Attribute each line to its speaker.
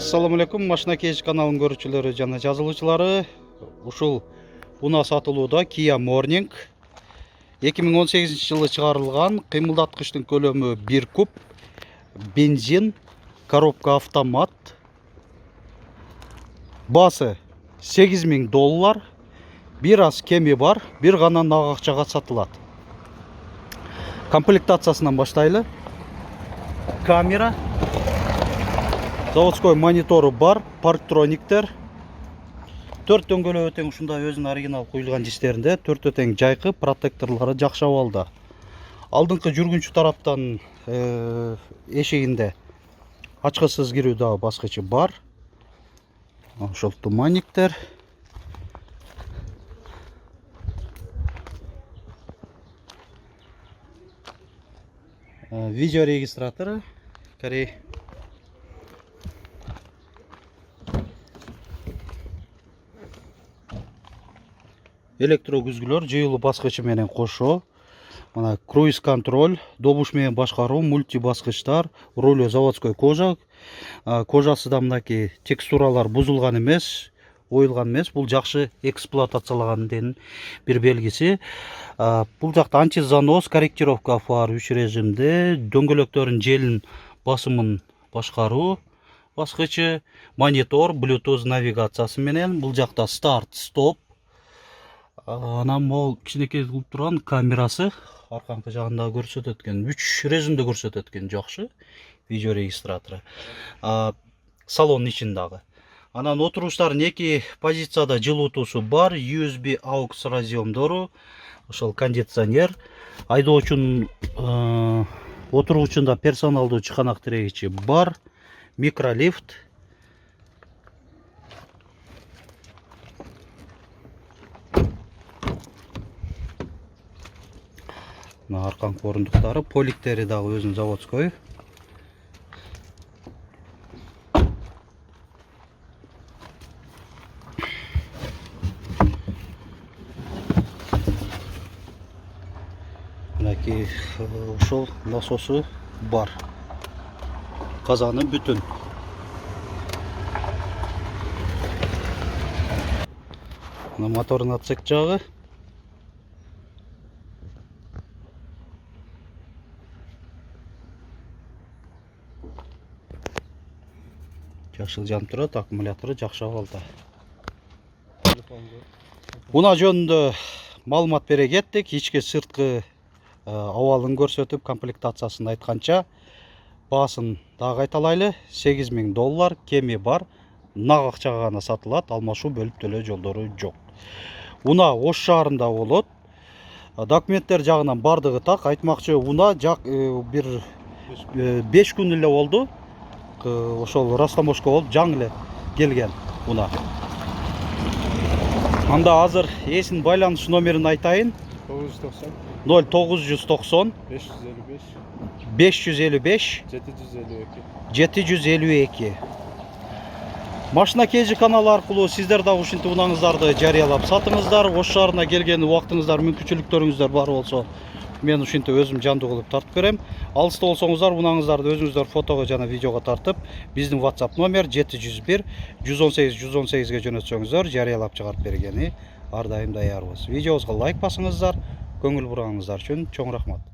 Speaker 1: Ассаламу алейкум, машина кеш каналын көрүүчүлөрү жана жазылуучулары. Ушул уна сатылууда Kia Morning 2018 жылы чыгарылган, кыймылдаткычтын көлөмү 1 куб, бензин, коробка автомат. Басы $8000, бир аз кеми бар, бир гана нак акчага сатылат. Комплектациясынан баштайлы. Камера, заводской монитору бар, парктрониктер. 4 дөңгөлөбү тең ушундай өзүнүн оригинал куюлган жистеринде, 4 тең жайкы, протекторлору жакшы абалда. Алдыңкы жүргүнчү тараптан эшигинде ачкычсыз кирүү дагы баскычы бар. Ошол туманниктер. Видео регистратору, Корей. Электрокүзгүлөр жыйылуу баскычы менен кошо. Мына круиз контроль, добуш менен башкаруу, мульти баскычтар, руль заводской кожа. Кожасы да мынакей текстуралар бузулган эмес, оюлган эмес. Бул жакшы эксплуатациялагандын бир белгиси. Бул жакта антизанос, корректировка фар 3 режимде, дөңгөлөктөрүн желин басымын башкаруу баскычы, монитор, Bluetooth навигациясы менен. Бул жакта старт, стоп. Анан могул кичинекей кылып турган камерасы арканкы жагында көрсөтөт экен. 3 режимде көрсөтөт экен, жакшы. Видео регистратору. Салон ичин дагы. Анан отуруштардын 2 позицияда жылытуусу бар, USB AUX разъемдору, ошол кондиционер, айдоочунун отургучунда персоналдуу чыканак тирегичи бар, микролифт. Арканкы орундуктары, поликтери дагы өзүнүн заводской. Мынакей ошол насосу бар. Казаны бүтүн. Мотордун отсек жагы. Жакшы жанып турат, аккумулятору жакшы абалда. Уна жөнүндө маалымат бере кеттик. Ички сырткы абалын көрсөтүп, комплектациясын айтканча, баасын дагы айталайлы. $8000, кеми бар, нак акчага гана сатылат, алмашуу бөлүп төлөө жолдору жок. Уна Ош шаарында болот. Документтер жагынан бардыгы так. Айтмакчы, уна бир 5 күн эле болду. Ошол растаможка болуп жаңы эле келген уна. Анда азыр эсин байланыш номерин айтайын. 0990 555 752. Машина кежи каналы аркылуу сиздер дагы ушинтип унаңыздарды жарыялап сатыңыздар. Ош шаарына келген убактыңыздар, мүмкүнчүлүктөрүңүздөр бар болсо, мен ушинтип өзүм жандуу кылып тартып берем. Алыста болсоңуздар, унаңыздарды өзүңүздөр фотого жана видеого тартып, биздин WhatsApp номер 701 118 118ге жөнөтсөңүздөр, жарыялап чыгарып бергени ар дайым даярбыз. Видеобузга лайк басыңыздар, көңүл бурганыңыздар үчүн чоң рахмат.